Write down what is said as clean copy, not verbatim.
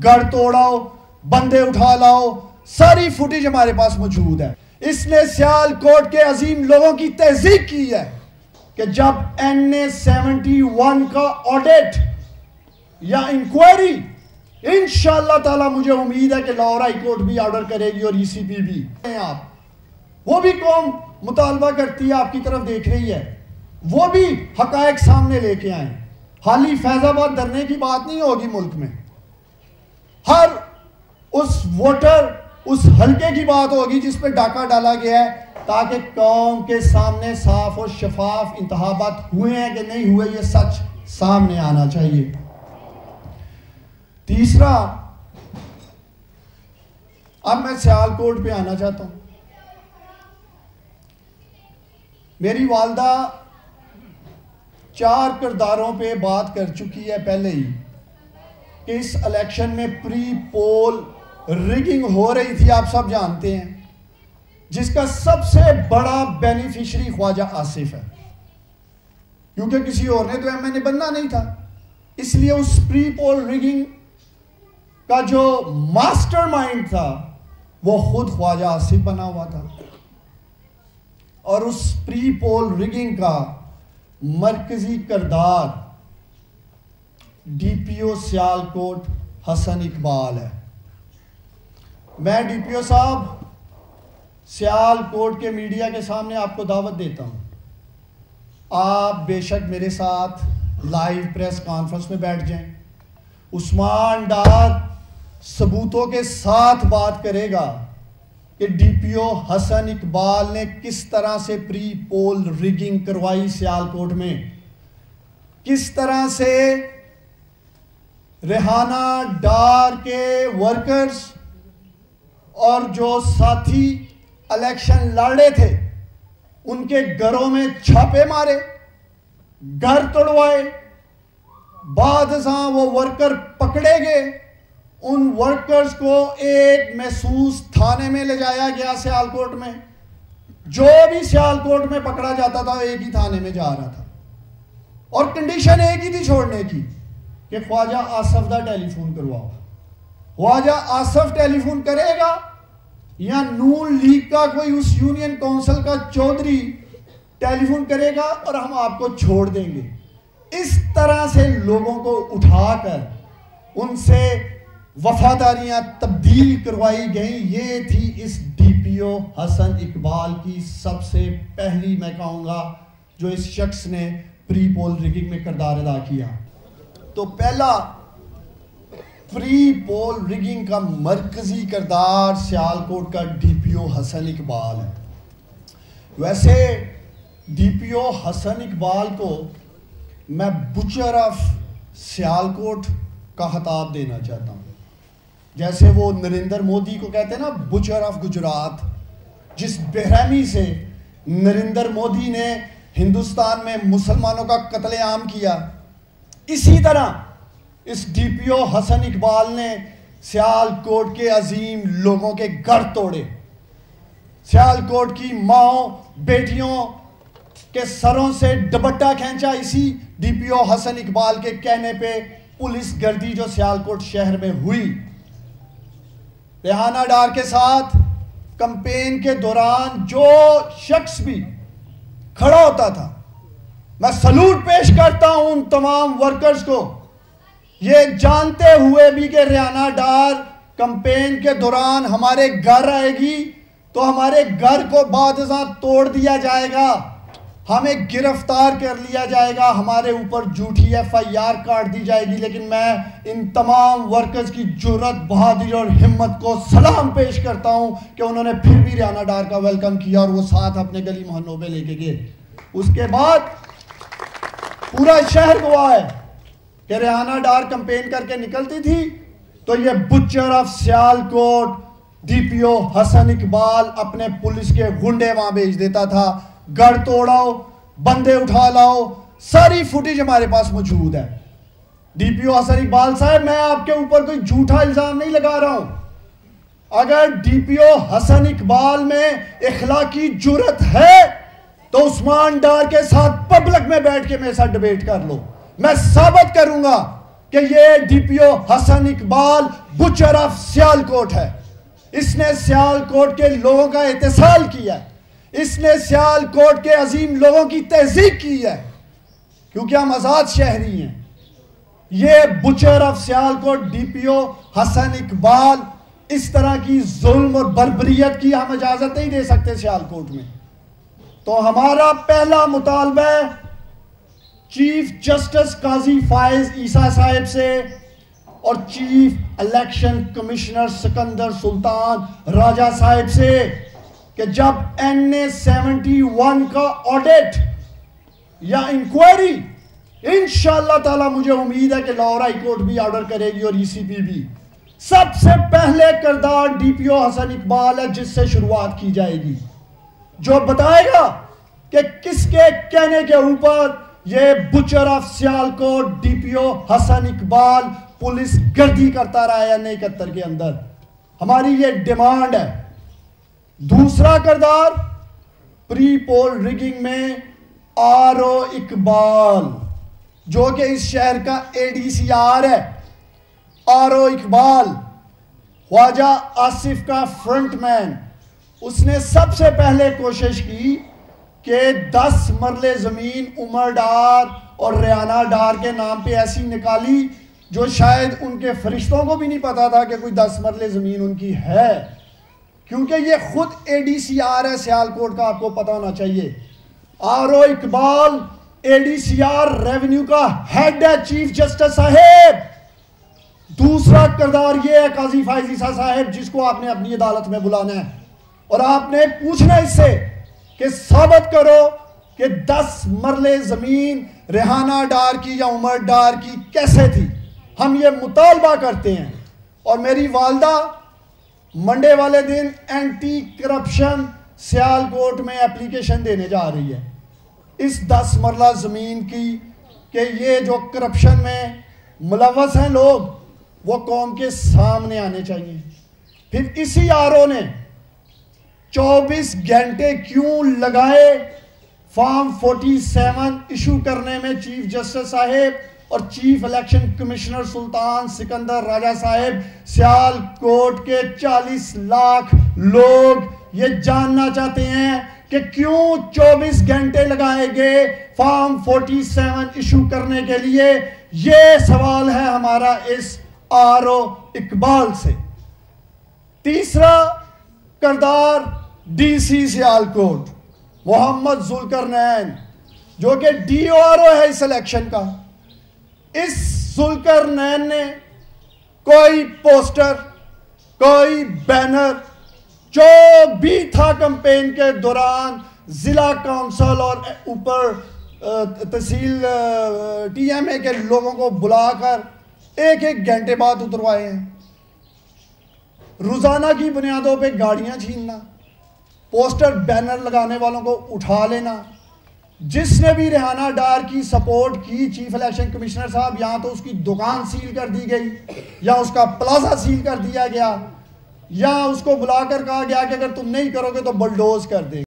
گھر توڑاؤ، بندے اٹھا لاؤ، ساری فوٹیج ہمارے پاس موجود ہے۔ اس نے سیالکوٹ کے عظیم لوگوں کی تہذیب کی ہے کہ جب NA-71 کا آڈٹ یا انکوائری انشاءاللہ تعالی مجھے امید ہے کہ لاہور ہائی کورٹ بھی آرڈر کرے گی اور ECP بھی، وہ بھی قوم مطالبہ کرتی ہے، آپ کی طرف دیکھ رہی ہے، وہ بھی حقائق سامنے لے کے آئیں۔ خالی فیض آباد دھرنے کی بات نہیں ہوگی ملک میں، ہر اس ووٹر، اس حلقے کی بات ہوگی جس پہ ڈاکہ ڈالا گیا ہے، تاکہ قوم کے سامنے صاف اور شفاف انتخابات ہوئے ہیں کہ نہیں ہوئے یہ سچ سامنے آنا چاہیے۔ تیسرا، اب میں سیالکوٹ پہ آنا چاہتا ہوں۔ میری والدہ 4 کرداروں پہ بات کر چکی ہے پہلے ہی کہ اس الیکشن میں پری پول ریگنگ ہو رہی تھی، آپ سب جانتے ہیں، جس کا سب سے بڑا بینیفیشری خواجہ آصف ہے، کیونکہ کسی اور نے تو MNA بننا نہیں تھا، اس لیے اس پری پول ریگنگ کا جو ماسٹر مائنڈ تھا وہ خود خواجہ آصف بنا ہوا تھا، اور اس پری پول ریگنگ کا مرکزی کردار DPO سیالکوٹ حسن اقبال ہے۔ میں DPO صاحب سیالکوٹ کے میڈیا کے سامنے آپ کو دعوت دیتا ہوں، آپ بے شک میرے ساتھ لائیو پریس کانفرنس میں بیٹھ جائیں، عثمان ڈار ثبوتوں کے ساتھ بات کرے گا کہ DPO حسن اقبال نے کس طرح سے پری پول ریگنگ کروائی سیالکوٹ میں، کس طرح سے ریحانہ ڈار کے ورکرز اور جو ساتھی الیکشن لڑے تھے ان کے گھروں میں چھاپے مارے، گھر توڑوائے، بعد ازاں وہ ورکر پکڑے گئے، ان ورکرز کو ایک محسوس تھانے میں لے جایا گیا سیالکوٹ میں، جو بھی سیالکوٹ میں پکڑا جاتا تھا ایک ہی تھانے میں جا رہا تھا، اور کنڈیشن ایک ہی تھی چھوڑنے کی کہ خواجہ آصف دا ٹیلی فون کرواؤ۔ خواجہ آصف ٹیلی فون کرے گا یا نون لیگ کا کوئی اس یونین کونسل کا چودھری ٹیلی فون کرے گا اور ہم آپ کو چھوڑ دیں گے۔ اس طرح سے لوگوں کو اٹھا کر ان سے وفاداریاں تبدیل کروائی گئیں۔ یہ تھی اس DPO حسن اقبال کی سب سے پہلی، میں کہوں گا، جو اس شخص نے پری پول ریگنگ میں کردار ادا کیا۔ تو پہلا پری پول ریگنگ کا مرکزی کردار سیالکوٹ کا DPO حسن اقبال ہے۔ ویسے DPO حسن اقبال کو میں بچر آف سیالکوٹ کا خطاب دینا چاہتا ہوں، جیسے وہ نریندر مودی کو کہتے ہیں نا بچر آف گجرات، جس بےرحمی سے نریندر مودی نے ہندوستان میں مسلمانوں کا قتل عام کیا، اسی طرح اس DPO حسن اقبال نے سیالکوٹ کے عظیم لوگوں کے گھر توڑے، سیالکوٹ کی ماؤں بیٹیوں کے سروں سے دوپٹہ کھینچا۔ اسی DPO حسن اقبال کے کہنے پہ پولیس گردی جو سیالکوٹ شہر میں ہوئی، ریحانہ ڈار کے ساتھ کمپین کے دوران جو شخص بھی کھڑا ہوتا تھا، میں سلوٹ پیش کرتا ہوں ان تمام ورکرز کو، یہ جانتے ہوئے بھی کہ ریحانہ ڈار کمپین کے دوران ہمارے گھر آئے گی تو ہمارے گھر کو بعد ازاں توڑ دیا جائے گا، ہمیں گرفتار کر لیا جائے گا، ہمارے اوپر جھوٹی FIR کاٹ دی جائے گی، لیکن میں ان تمام ورکرز کی جرأت، بہادری اور ہمت کو سلام پیش کرتا ہوں کہ انہوں نے پھر بھی ریحانہ ڈار کا ویلکم کیا اور وہ ساتھ اپنے گلی محلوں پہ لے کے گئے۔ اس کے بعد پورا شہر گواہ ہے کہ ریحانہ ڈار کمپین کر کے نکلتی تھی تو یہ بچر آف سیالکوٹ DPO حسن اقبال اپنے پولیس کے گنڈے وہاں بھیج دیتا تھا، گھر توڑاؤ، بندے اٹھا لاؤ، ساری فوٹیج ہمارے پاس موجود ہے۔ DPO حسن اقبال صاحب، میں آپ کے اوپر کوئی جھوٹا الزام نہیں لگا رہا ہوں، اگر DPO حسن اقبال میں اخلاقی جرأت ہے تو عثمان ڈار کے ساتھ پبلک میں بیٹھ کے میرے ساتھ ڈیبیٹ کر لو، میں ثابت کروں گا کہ یہ D P O Hasan Iqbal butcher of Sialkot ہے. اس نے سیالکوٹ کے لوگوں کا اتصال کیا ہے. اس نے سیالکوٹ کے عظیم لوگوں کی تہذیب کی ہے, کیونکہ ہم آزاد شہری ہیں. یہ butcher of Sialkot D P O حسن اقبال اس طرح کی ظلم اور بربریت کی ہم اجازت نہیں دے سکتے سیالکوٹ میں. تو ہمارا پہلا مطالبہ ہے چیف جسٹس قاضی فائز عیسیٰ صاحب سے اور چیف الیکشن کمشنر سکندر سلطان راجہ صاحب سے کہ جب NA-71 کا آڈٹ یا انکوائری انشاءاللہ تعالی مجھے امید ہے کہ لاہور ہائی کورٹ بھی آرڈر کرے گی اور ECP بھی, سب سے پہلے کردار ڈی پی او حسن اقبال ہے جس سے شروعات کی جائے گی, جو بتائے گا کہ کس کے کہنے کے اوپر یہ butcher of Sialkot D P O Hasan Iqbal police گردی کرتا رہا ہے یا نہیں 71 کے اندر. ہماری یہ ڈیمانڈ ہے. دوسرا کردار پری پول ریگنگ میں RO اقبال جو کہ اس شہر کا ADCR ہے. RO اقبال خواجہ آصف کا فرنٹ مین, اس نے سب سے پہلے کوشش کی کہ 10 مرلے زمین عمر ڈار اور ریانہ ڈار کے نام پہ ایسی نکالی جو شاید ان کے فرشتوں کو بھی نہیں پتا تھا کہ کوئی 10 مرلے زمین ان کی ہے, کیونکہ یہ خود ADCR ہے سیالکوٹ کا, آپ کو پتا ہونا چاہیے. RO اقبال ADCR ریونیو کا ہیڈ ہے چیف جسٹس صاحب. دوسرا کردار یہ ہے قاضی فائز عیسیٰ صاحب جس کو آپ نے اپنی عدالت میں بلانا ہے اور آپ نے پوچھنا اس سے کہ ثابت کرو کہ 10 مرلے زمین ریحانہ ڈار کی یا عمر ڈار کی کیسے تھی. ہم یہ مطالبہ کرتے ہیں اور میری والدہ منڈے والے دن اینٹی کرپشن سیالکوٹ میں اپلیکیشن دینے جا رہی ہے اس 10 مرلہ زمین کی کہ یہ جو کرپشن میں ملوث ہیں لوگ وہ قوم کے سامنے آنے چاہیے. پھر اسی RO نے 24 گھنٹے کیوں لگائے فارم 47 ایشو کرنے میں چیف جسٹس صاحب اور چیف الیکشن کمشنر سلطان سکندر راجہ صاحب. سیالکوٹ کے 40 لاکھ لوگ یہ جاننا چاہتے ہیں کہ کیوں 24 گھنٹے لگائے گئے فارم 47 ایشو کرنے کے لیے. یہ سوال ہے ہمارا اس RO اقبال سے. تیسرا کردار DC سیالکوٹ محمد ذوالقرنین جو کہ DORO ہے اس الیکشن کا. اس ذوالقرنین نے کوئی پوسٹر کوئی بینر جو بھی تھا کمپین کے دوران ضلع کونسل اور اوپر تحصیل TMA کے لوگوں کو بلا کر ایک گھنٹے بعد اتروائے ہیں. روزانہ کی بنیادوں پہ گاڑیاں چھیننا, پوسٹر بینر لگانے والوں کو اٹھا لینا. جس نے بھی ریحانہ ڈار کی سپورٹ کی چیف الیکشن کمشنر صاحب یہاں تو اس کی دکان سیل کر دی گئی یا اس کا پلازا سیل کر دیا گیا یا اس کو بلا کر کہا گیا کہ اگر تم نہیں کرو گے تو بلڈوز کر دیں گے.